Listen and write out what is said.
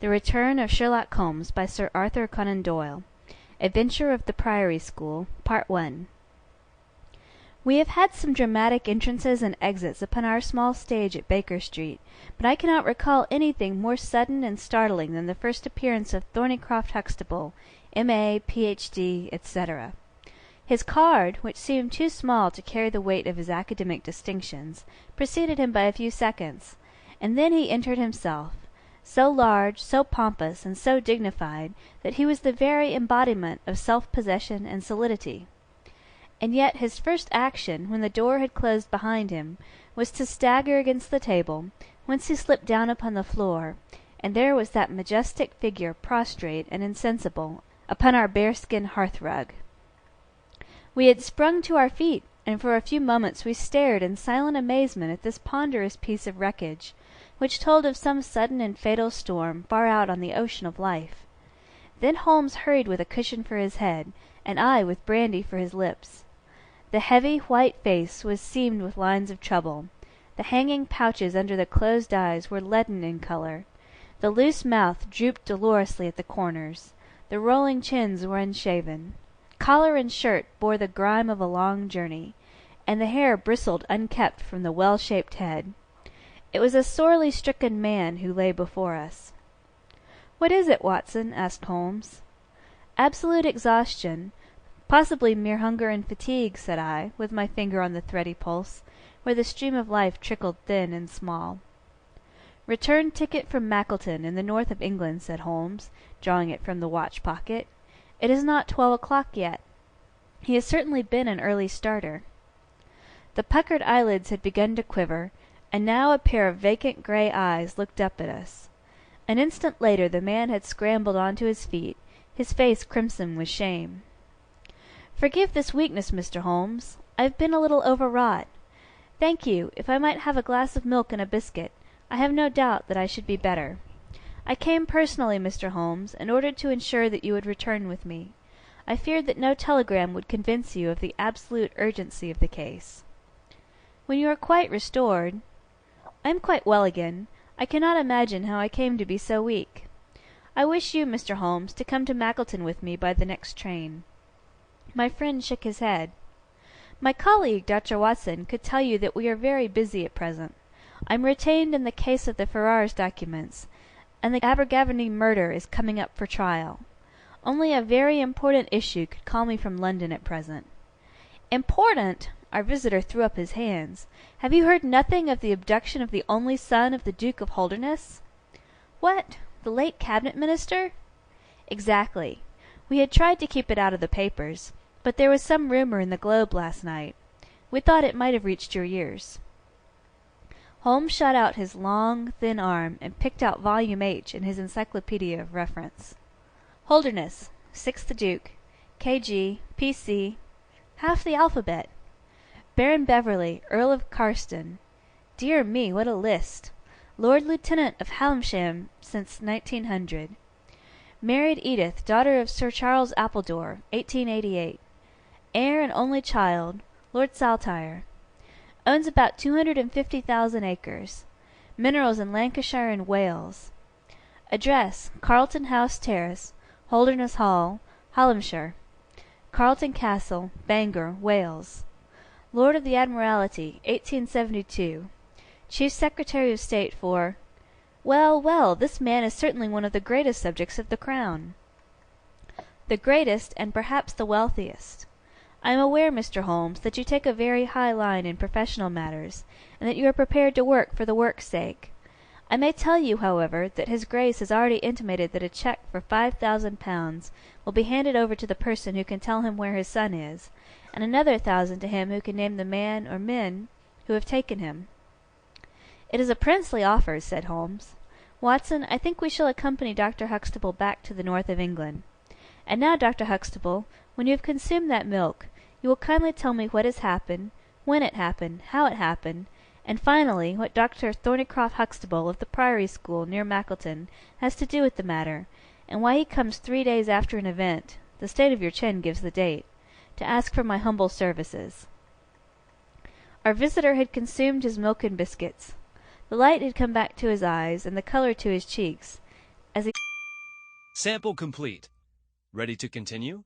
The Return of Sherlock Holmes by Sir Arthur Conan Doyle. Adventure of the Priory School, Part 1. We have had some dramatic entrances and exits upon our small stage at Baker Street, but I cannot recall anything more sudden and startling than the first appearance of Thornycroft Huxtable, M.A., Ph.D., etc. His card, which seemed too small to carry the weight of his academic distinctions, preceded him by a few seconds, and then he entered himself, so large, so pompous, and so dignified, that he was the very embodiment of self-possession and solidity. And yet his first action, when the door had closed behind him, was to stagger against the table, whence he slipped down upon the floor, and there was that majestic figure prostrate and insensible upon our bearskin hearth-rug. We had sprung to our feet, and for a few moments we stared in silent amazement at this ponderous piece of wreckage, which told of some sudden and fatal storm far out on the ocean of life. Then Holmes hurried with a cushion for his head, and I with brandy for his lips. The heavy, white face was seamed with lines of trouble. The hanging pouches under the closed eyes were leaden in colour. The loose mouth drooped dolorously at the corners. The rolling chins were unshaven. Collar and shirt bore the grime of a long journey, and the hair bristled unkempt from the well-shaped head. It was a sorely stricken man who lay before us. "What is it, Watson?" asked Holmes. "Absolute exhaustion, possibly mere hunger and fatigue," said I, with my finger on the thready pulse, where the stream of life trickled thin and small. "Return ticket from Mackleton, in the north of England," said Holmes, drawing it from the watch-pocket. "It is not 12 o'clock yet. He has certainly been an early starter." The puckered eyelids had begun to quiver, and now a pair of vacant grey eyes looked up at us. An instant later the man had scrambled on to his feet, his face crimson with shame. "Forgive this weakness, Mr. Holmes. I have been a little overwrought. Thank you. If I might have a glass of milk and a biscuit, I have no doubt that I should be better. I came personally, Mr. Holmes, in order to ensure that you would return with me. I feared that no telegram would convince you of the absolute urgency of the case." "When you are quite restored—" "I am quite well again. I cannot imagine how I came to be so weak. I wish you, Mr. Holmes, to come to Mackleton with me by the next train." My friend shook his head. "My colleague, Dr. Watson, could tell you that we are very busy at present. I am retained in the case of the Ferrars documents, and the Abergavenny murder is coming up for trial. Only a very important issue could call me from London at present." "Important!" Our visitor threw up his hands. "Have you heard nothing of the abduction of the only son of the Duke of Holderness?" "What? The late Cabinet Minister?" "Exactly. We had tried to keep it out of the papers, but there was some rumour in the Globe last night. We thought it might have reached your ears." Holmes shot out his long, thin arm, and picked out volume H in his encyclopaedia of reference. "Holderness, 6th the Duke, K.G., P.C., half the alphabet. Baron Beverley, Earl of Carston. Dear me, what a list! Lord Lieutenant of Hailsham since 1900. Married Edith, daughter of Sir Charles Appledore, 1888. Heir and only child, Lord Saltire. Owns about 250,000 acres. Minerals in Lancashire and Wales. Address, Carlton House Terrace, Holderness Hall, Hallamshire. Carlton Castle, Bangor, Wales. Lord of the Admiralty, 1872. Chief Secretary of State for— Well, well, this man is certainly one of the greatest subjects of the Crown." "The greatest, and perhaps the wealthiest. I am aware, Mr. Holmes, that you take a very high line in professional matters, and that you are prepared to work for the work's sake. I may tell you, however, that his Grace has already intimated that a cheque for £5,000 will be handed over to the person who can tell him where his son is, and another 1,000 to him who can name the man or men who have taken him." "It is a princely offer," said Holmes. "Watson, I think we shall accompany Dr. Huxtable back to the north of England. And now, Dr. Huxtable, when you have consumed that milk, you will kindly tell me what has happened, when it happened, how it happened, and finally what Dr. Thornycroft Huxtable of the Priory School near Mackleton has to do with the matter, and why he comes 3 days after an event, the state of your chin gives the date, to ask for my humble services." Our visitor had consumed his milk and biscuits. The light had come back to his eyes, and the colour to his cheeks, as he... Sample complete. Ready to continue?